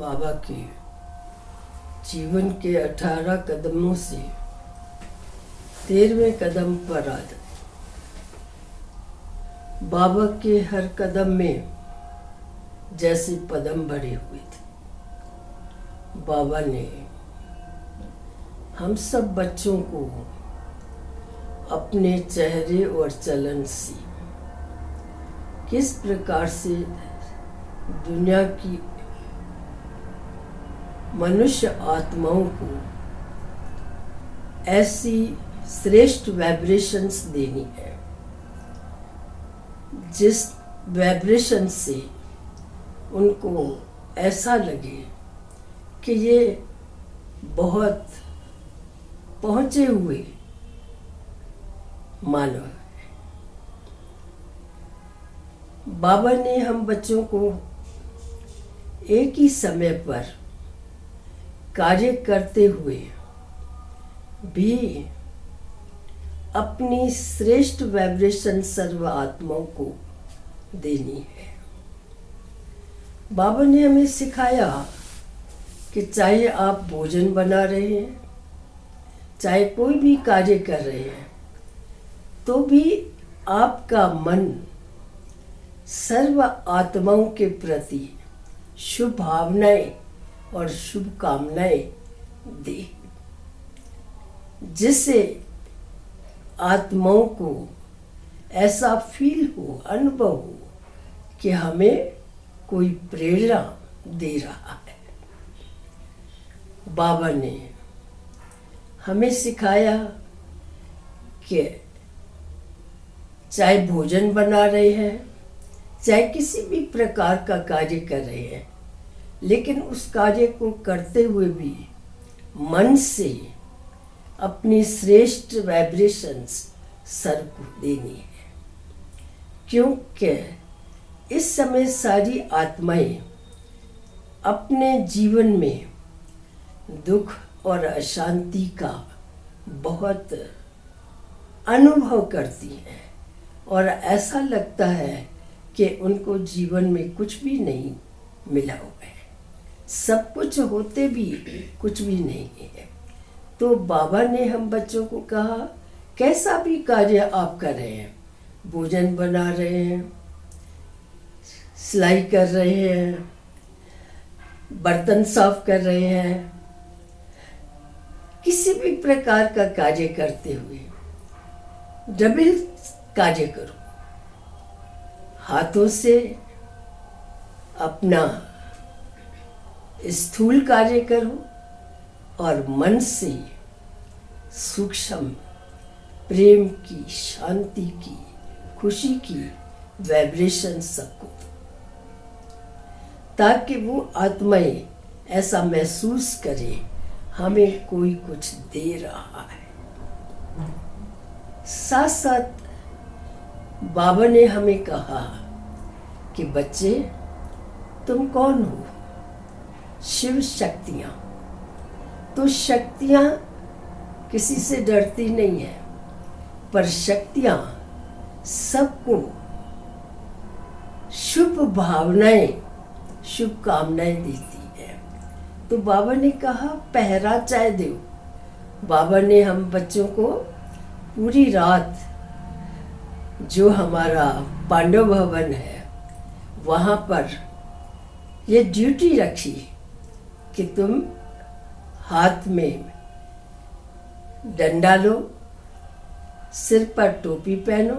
बाबा के जीवन के 18 कदमों से 13वें कदम पर आ गए। बाबा के हर कदम में जैसे पदम भरे हुए थे। बाबा ने हम सब बच्चों को अपने चेहरे और चलन से किस प्रकार से दुनिया की मनुष्य आत्माओं को ऐसी श्रेष्ठ वाइब्रेशंस देनी है जिस वाइब्रेशन से उनको ऐसा लगे कि ये बहुत पहुंचे हुए मानव है। बाबा ने हम बच्चों को एक ही समय पर कार्य करते हुए भी अपनी श्रेष्ठ वाइब्रेशन सर्व आत्माओं को देनी है। बाबा ने हमें सिखाया कि चाहे आप भोजन बना रहे हैं, चाहे कोई भी कार्य कर रहे हैं, तो भी आपका मन सर्व आत्माओं के प्रति शुभ भावनाएं और शुभकामनाएं दे, जिससे आत्माओं को ऐसा फील हो, अनुभव हो कि हमें कोई प्रेरणा दे रहा है। बाबा ने हमें सिखाया कि चाहे भोजन बना रहे हैं, चाहे किसी भी प्रकार का कार्य कर रहे हैं, लेकिन उस कार्य को करते हुए भी मन से अपनी श्रेष्ठ वाइब्रेशंस सर्व को देनी है, क्योंकि इस समय सारी आत्माएं अपने जीवन में दुख और अशांति का बहुत अनुभव करती हैं और ऐसा लगता है कि उनको जीवन में कुछ भी नहीं मिला हुआ है, सब कुछ होते भी कुछ भी नहीं है। तो बाबा ने हम बच्चों को कहा, कैसा भी कार्य आप कर रहे हैं, भोजन बना रहे हैं, सिलाई कर रहे हैं, बर्तन साफ कर रहे हैं, किसी भी प्रकार का कार्य करते हुए डबल कार्य करो। हाथों से अपना स्थूल कार्य करो और मन से सूक्ष्म प्रेम की, शांति की, खुशी की वाइब्रेशन सबको, ताकि वो आत्माएं ऐसा महसूस करें हमें कोई कुछ दे रहा है। साथ साथ बाबा ने हमें कहा कि बच्चे, तुम कौन हो? शिव शक्तियाँ। तो शक्तियाँ किसी से डरती नहीं है, पर शक्तियाँ सबको शुभ भावनाएं, शुभकामनाएं देती है। तो बाबा ने कहा, पहरा चाहे दो। बाबा ने हम बच्चों को पूरी रात जो हमारा पांडव भवन है वहाँ पर ये ड्यूटी रखी कि तुम हाथ में डंडा लो, सिर पर टोपी पहनो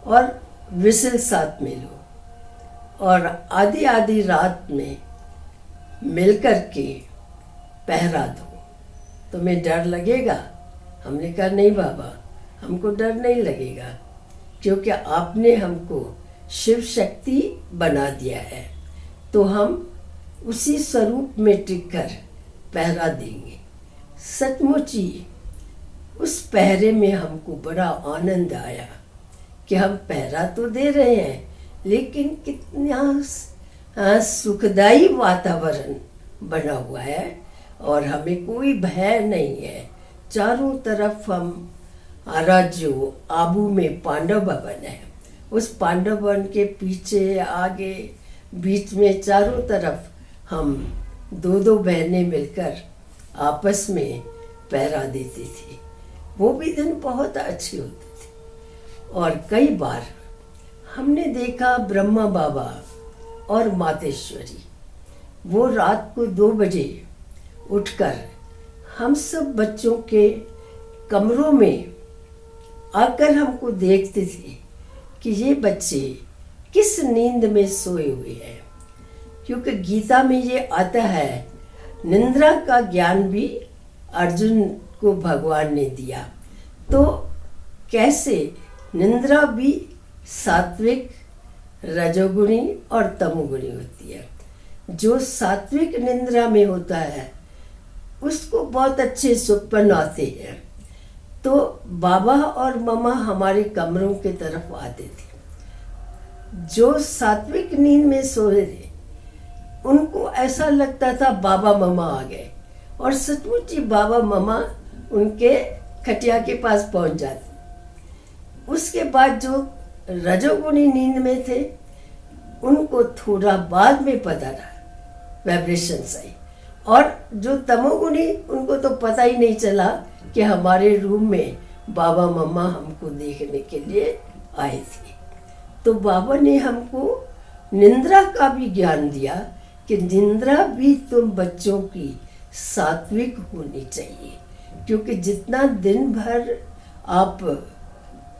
और विसल साथ में लो और आधी आधी रात में मिलकर के पहरा दो। तुम्हें डर लगेगा? हमने कहा, नहीं बाबा, हमको डर नहीं लगेगा, क्योंकि आपने हमको शिव शक्ति बना दिया है, तो हम उसी स्वरूप में टिककर पहरा देंगे। सचमुच ही उस पहरे में हमको बड़ा आनंद आया कि हम पहरा तो दे रहे हैं, लेकिन कितना सुखदायी वातावरण बना हुआ है और हमें कोई भय नहीं है। चारों तरफ हमारा जो आबू में पांडव भवन है, उस पांडव भवन के पीछे, आगे, बीच में, चारों तरफ हम दो दो बहनें मिलकर आपस में पहरा देती थी। वो भी दिन बहुत अच्छे होते थे। और कई बार हमने देखा ब्रह्मा बाबा और मातेश्वरी वो रात को 2 बजे उठकर हम सब बच्चों के कमरों में आकर हमको देखते थे कि ये बच्चे किस नींद में सोए हुए हैं। क्योंकि गीता में ये आता है, निद्रा का ज्ञान भी अर्जुन को भगवान ने दिया। तो कैसे निद्रा भी सात्विक, रजोगुणी और तमोगुणी होती है। जो सात्विक निद्रा में होता है उसको बहुत अच्छे स्वप्न आते हैं। तो बाबा और मम्मा हमारे कमरों की तरफ आते थे। जो सात्विक नींद में सोए थे उनको ऐसा लगता था बाबा मम्मा आ गए, और सचमुच ही बाबा मम्मा उनके खटिया के पास पहुंच जाते। उसके बाद जो रजोगुणी नींद में थे उनको थोड़ा बाद में पता रहा, वाइब्रेशंस आई। और जो तमोगुणी उनको तो पता ही नहीं चला कि हमारे रूम में बाबा मम्मा हमको देखने के लिए आए थे। तो बाबा ने हमको निद्रा का भी ज्ञान दिया कि निद्रा भी तुम बच्चों की सात्विक होनी चाहिए। क्योंकि जितना दिन भर आप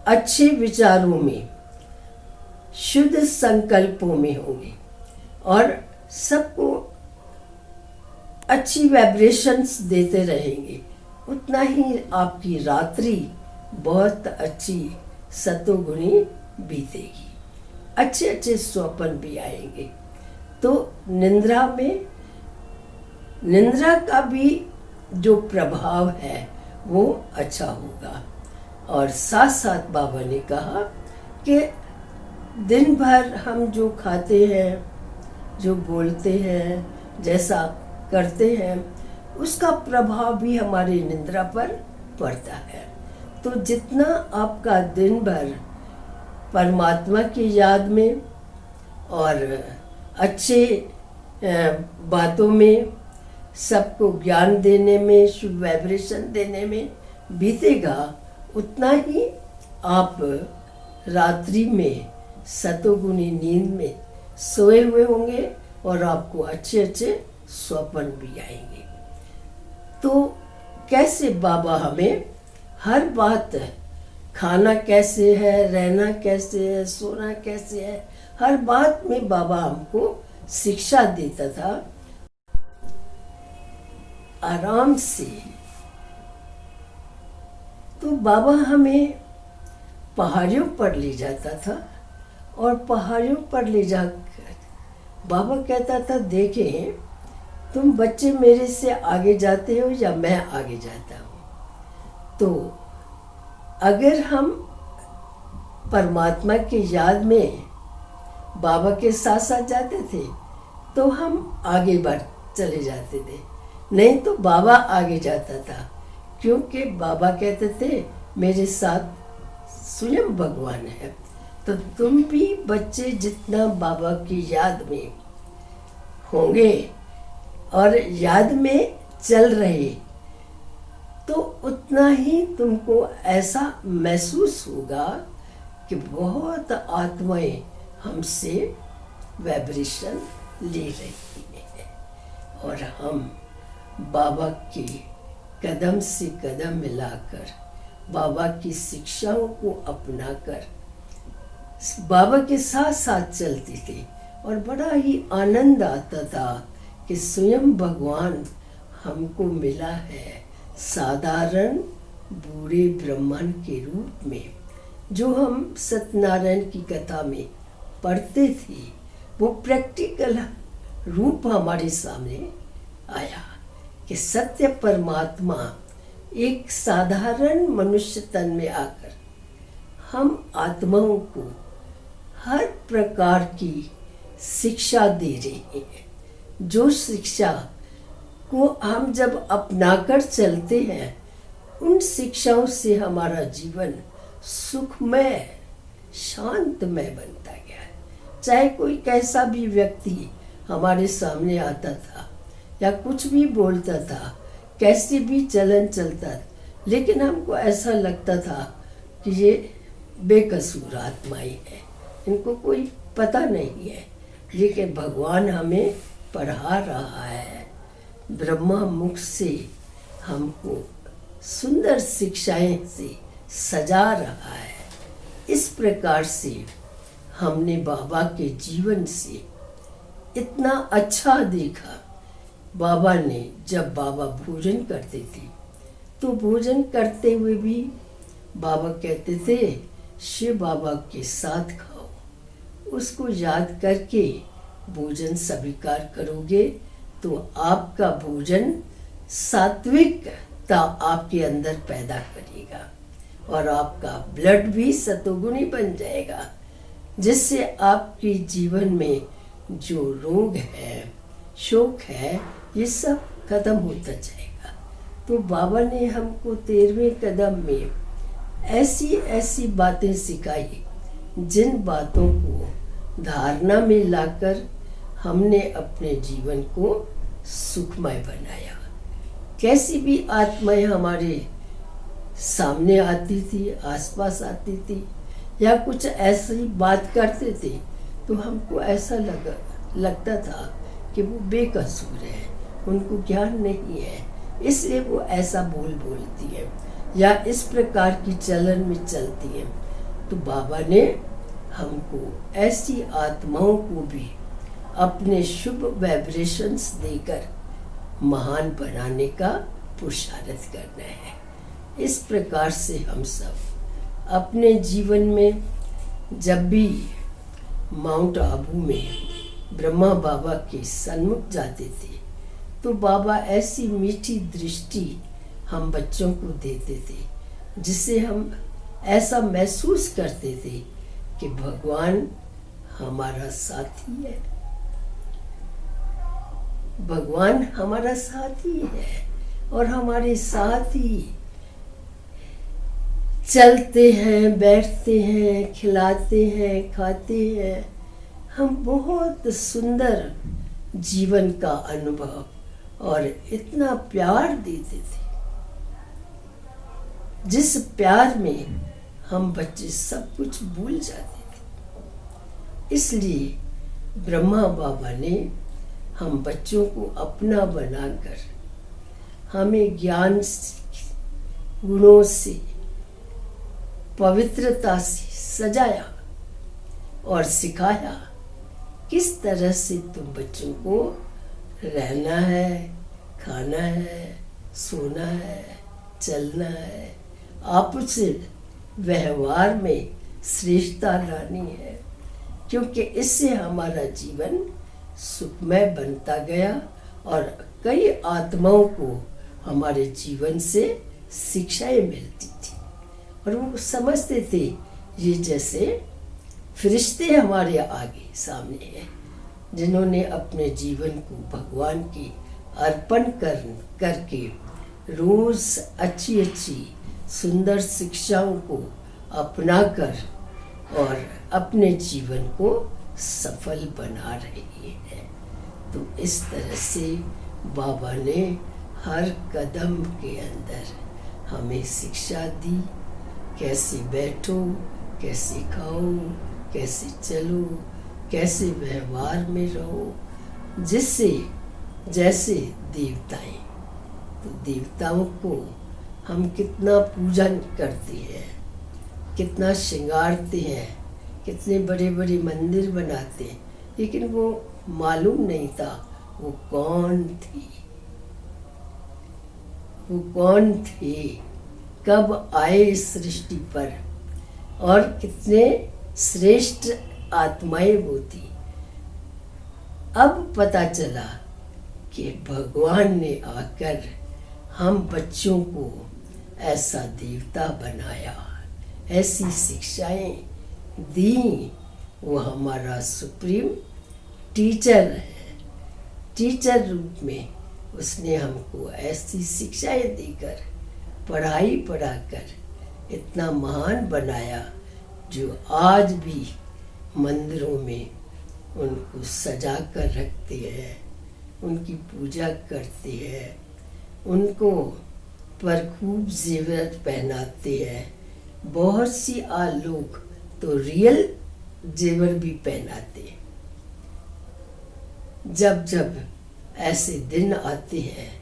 अच्छे विचारों में, शुद्ध संकल्पों में होंगे और सबको अच्छी वाइब्रेशंस देते रहेंगे, उतना ही आपकी रात्रि बहुत अच्छी सतोगुणी बीतेगी, अच्छे अच्छे स्वप्न भी आएंगे। तो निद्रा का भी जो प्रभाव है वो अच्छा होगा। और साथ साथ बाबा ने कहा कि दिन भर हम जो खाते हैं, जो बोलते हैं, जैसा करते हैं, उसका प्रभाव भी हमारी निद्रा पर पड़ता है। तो जितना आपका दिन भर परमात्मा की याद में और अच्छे बातों में, सबको ज्ञान देने में, शुभ वाइब्रेशन देने में बीतेगा, उतना ही आप रात्रि में सतोगुणी नींद में सोए हुए होंगे और आपको अच्छे अच्छे स्वप्न भी आएंगे। तो कैसे बाबा हमें हर बात, खाना कैसे है, रहना कैसे है, सोना कैसे है, हर बात में बाबा हमको शिक्षा देता था। आराम से। तो बाबा हमें पहाड़ियों पर ले जाता था और पहाड़ियों पर ले जाकर बाबा कहता था, देखें तुम बच्चे मेरे से आगे जाते हो या मैं आगे जाता हूँ। तो अगर हम परमात्मा की याद में बाबा के साथ साथ जाते थे तो हम आगे बढ़ चले जाते थे, नहीं तो बाबा आगे जाता था। क्योंकि बाबा कहते थे मेरे साथ स्वयं भगवान है। तो तुम भी बच्चे जितना बाबा की याद में होंगे और याद में चल रहे, तो उतना ही तुमको ऐसा महसूस होगा कि बहुत आत्माएं हमसे वाइब्रेशन ले रही है और हम बाबा की कदम से कदम मिलाकर, बाबा की शिक्षाओं को अपनाकर बाबा के साथ साथ चलते थे। और बड़ा ही आनंद आता था कि स्वयं भगवान हमको मिला है साधारण बूढ़े ब्राह्मण के रूप में। जो हम सत्यनारायण की कथा में पढ़ते थे वो प्रैक्टिकल रूप हमारे सामने आया कि सत्य परमात्मा एक साधारण मनुष्य तन में आकर हम आत्माओं को हर प्रकार की शिक्षा दे रहे हैं। जो शिक्षा को हम जब अपनाकर चलते हैं, उन शिक्षाओं से हमारा जीवन सुखमय, शांतमय बनता गया है। चाहे कोई कैसा भी व्यक्ति हमारे सामने आता था या कुछ भी बोलता था, कैसे भी चलन चलता, लेकिन हमको ऐसा लगता था कि ये बेकसूर आत्माएं हैं, इनको कोई पता नहीं है। लेकिन भगवान हमें पढ़ा रहा है, ब्रह्मा मुख से हमको सुंदर शिक्षाएं से सजा रहा है। इस प्रकार से हमने बाबा के जीवन से इतना अच्छा देखा। बाबा ने, जब बाबा भोजन करते थे तो भोजन करते हुए भी बाबा कहते थे शिव बाबा के साथ खाओ, उसको याद करके भोजन स्वीकार करोगे तो आपका भोजन सात्विकता आपके अंदर पैदा करेगा और आपका ब्लड भी सतोगुणी बन जाएगा, जिससे आपके जीवन में जो रोग है, शोक है, ये सब खत्म होता जाएगा। तो बाबा ने हमको 13वें कदम में ऐसी ऐसी बातें सिखाई, जिन बातों को धारणा में लाकर हमने अपने जीवन को सुखमय बनाया। कैसी भी आत्माएं हमारे सामने आती थी, आसपास आती थी, या कुछ ऐसी बात करते थे तो हमको ऐसा लगता था कि वो बेकसूर है, उनको ज्ञान नहीं है, इसलिए वो ऐसा बोलती है या इस प्रकार की चलन में चलती है। तो बाबा ने हमको ऐसी आत्माओं को भी अपने शुभ वाइब्रेशंस देकर महान बनाने का पुरुषार्थ करना है। इस प्रकार से हम सब अपने जीवन में जब भी माउंट आबू में ब्रह्मा बाबा के सन्मुख जाते थे तो बाबा ऐसी मीठी दृष्टि हम बच्चों को देते थे, जिससे हम ऐसा महसूस करते थे कि भगवान हमारा साथी है, भगवान हमारा साथी है और हमारे साथ ही चलते हैं, बैठते हैं, खिलाते हैं, खाते हैं। हम बहुत सुंदर जीवन का अनुभव और इतना प्यार देते थे, जिस प्यार में हम बच्चे सब कुछ भूल जाते थे। इसलिए ब्रह्मा बाबा ने हम बच्चों को अपना बनाकर हमें ज्ञान गुणों से, पवित्रता से सजाया और सिखाया किस तरह से तुम बच्चों को रहना है, खाना है, सोना है, चलना है, आपस व्यवहार में श्रेष्ठता लानी है, क्योंकि इससे हमारा जीवन सुखमय बनता गया और कई आत्माओं को हमारे जीवन से शिक्षाएं मिलती थी और वो समझते थे ये जैसे फरिश्ते हमारे आगे सामने हैं, जिन्होंने अपने जीवन को भगवान के अर्पण करके रोज अच्छी अच्छी सुंदर शिक्षाओं को अपनाकर और अपने जीवन को सफल बना रही है। तो इस तरह से बाबा ने हर कदम के अंदर हमें शिक्षा दी, कैसे बैठो, कैसे खाओ, कैसे चलो, कैसे व्यवहार में रहो, जिससे जैसे देवताएं, तो देवताओं को हम कितना पूजन करते हैं, कितना श्रृंगारते हैं, कितने बड़े बड़े मंदिर बनाते हैं, लेकिन वो मालूम नहीं था वो कौन थी, वो कौन थे, कब आए इस सृष्टि पर और कितने श्रेष्ठ आत्माएं वो थी। अब पता चला कि भगवान ने आकर हम बच्चों को ऐसा देवता बनाया, ऐसी शिक्षाएं दी। वो हमारा सुप्रीम टीचर है, टीचर रूप में उसने हमको ऐसी शिक्षाएं देकर, पढ़ाई पढ़ाकर इतना महान बनाया, जो आज भी मंदिरों में उनको सजा कर रखते हैं, उनकी पूजा करते हैं, उनको पर खूब जेवर पहनाते हैं। बहुत सी लोग तो रियल जेवर भी पहनाते हैं। जब जब ऐसे दिन आते हैं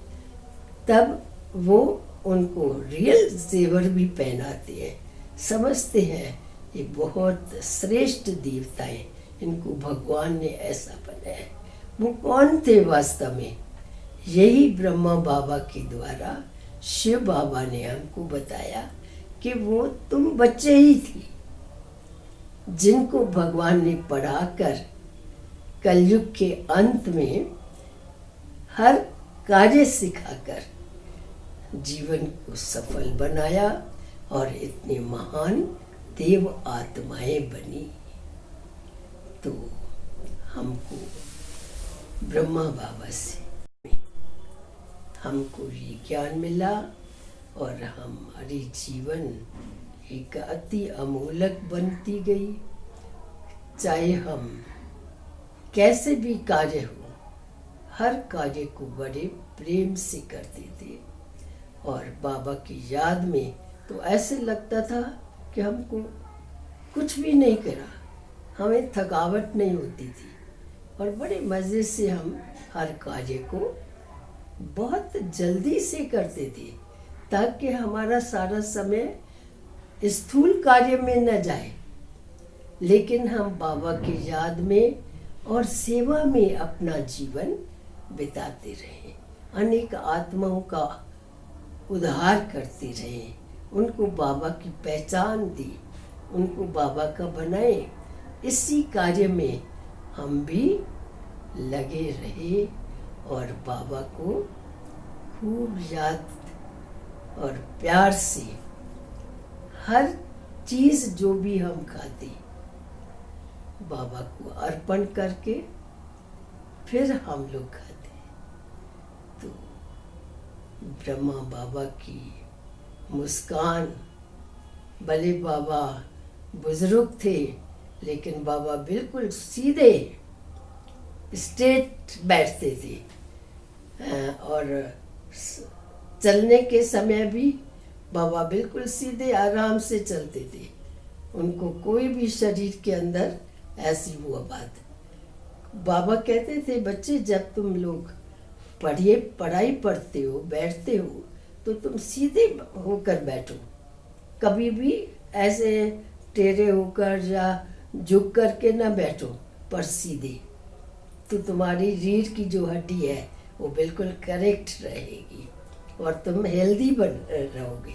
तब वो उनको रियल जेवर भी पहनाते हैं। समझते हैं ये बहुत श्रेष्ठ देवता है, इनको भगवान ने ऐसा बनाया। वो कौन थे वास्तव में? यही ब्रह्मा बाबा के द्वारा शिव बाबा ने हमको बताया कि वो तुम बच्चे ही थी, जिनको भगवान ने पढ़ाकर कलयुग के अंत में हर कार्य सिखाकर जीवन को सफल बनाया और इतनी महान देव आत्माएं बनी। तो हमको ब्रह्मा बाबा से हमको ये ज्ञान मिला और हमारी जीवन एक अति अमूलक बनती गई। चाहे हम कैसे भी कार्य हो, हर कार्य को बड़े प्रेम से करते थे। और बाबा की याद में तो ऐसे लगता था कि हमको कुछ भी नहीं करा, हमें थकावट नहीं होती थी और बड़े मज़े से हम हर कार्य को बहुत जल्दी से करते थे, ताकि हमारा सारा समय स्थूल कार्य में न जाए, लेकिन हम बाबा की याद में और सेवा में अपना जीवन बिताते रहे। अनेक आत्माओं का उद्धार करते रहे, उनको बाबा की पहचान दी, उनको बाबा का बनाए। इसी कार्य में हम भी लगे रहे और बाबा को खूब याद और प्यार से हर चीज़ जो भी हम खाते बाबा को अर्पण करके फिर हम लोग खाते। तो ब्रह्मा बाबा की मुस्कान, भले बाबा बुजुर्ग थे लेकिन बाबा बिल्कुल सीधे स्ट्रेट बैठते थे और चलने के समय भी बाबा बिल्कुल सीधे आराम से चलते थे। उनको कोई भी शरीर के अंदर ऐसी हुआ बात। बाबा कहते थे, बच्चे जब तुम लोग पढ़ाई पढ़ते हो, बैठते हो, तो तुम सीधे होकर बैठो, कभी भी ऐसे टेढ़े होकर या झुक करके ना बैठो, पर सीधे, तो तुम्हारी रीढ़ की जो हड्डी है वो बिल्कुल करेक्ट रहेगी और तुम हेल्दी बन रहोगे।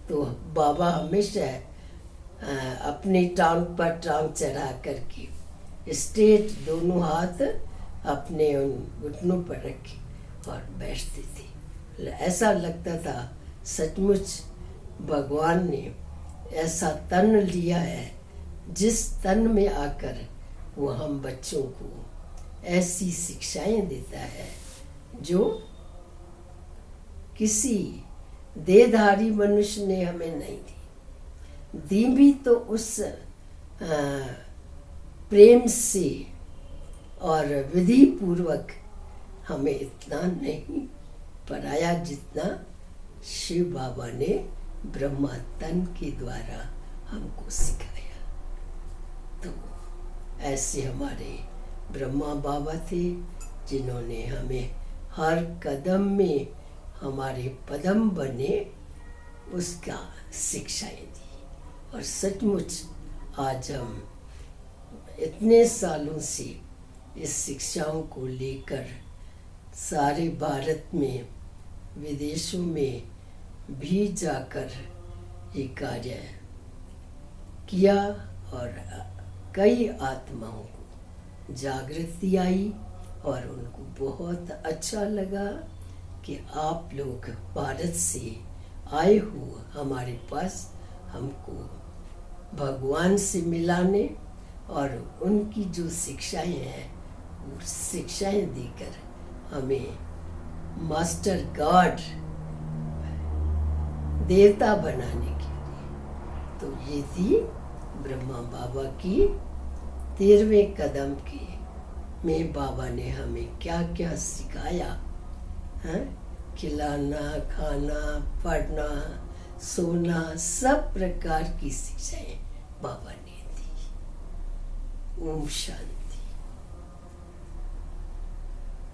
तो बाबा हमेशा अपनी टांग पर टांग चढ़ा करके स्ट्रेट दोनों हाथ अपने उन घुटनों पर रखे और बैठते थे। ऐसा लगता था सचमुच भगवान ने ऐसा तन लिया है जिस तन में आकर वो हम बच्चों को ऐसी शिक्षाएं देता है जो किसी देहधारी मनुष्य ने हमें नहीं दी भी तो उस प्रेम से और विधि पूर्वक हमें इतना नहीं पढ़ाया जितना शिव बाबा ने ब्रह्मा तन के द्वारा हमको सिखाया। तो ऐसे हमारे ब्रह्मा बाबा थे जिन्होंने हमें हर कदम में हमारे पदम बने उसका शिक्षाएं दी। और सचमुच आज हम इतने सालों से इस शिक्षाओं को लेकर सारे भारत में, विदेशों में भी जाकर ये कार्य किया और कई आत्माओं को जागृति आई और उनको बहुत अच्छा लगा कि आप लोग भारत से आए हो हमारे पास हमको भगवान से मिलाने और उनकी जो शिक्षाएं हैं वो शिक्षाएं देकर हमें मास्टर गॉड देवता बनाने के लिए। तो ये थी ब्रह्मा बाबा की 13वें कदम की में बाबा ने हमें क्या क्या सिखाया, हैं? खिलाना, खाना, पढ़ना, सोना, सब प्रकार की शिक्षाएं बाबा ने दी। ओम शांति।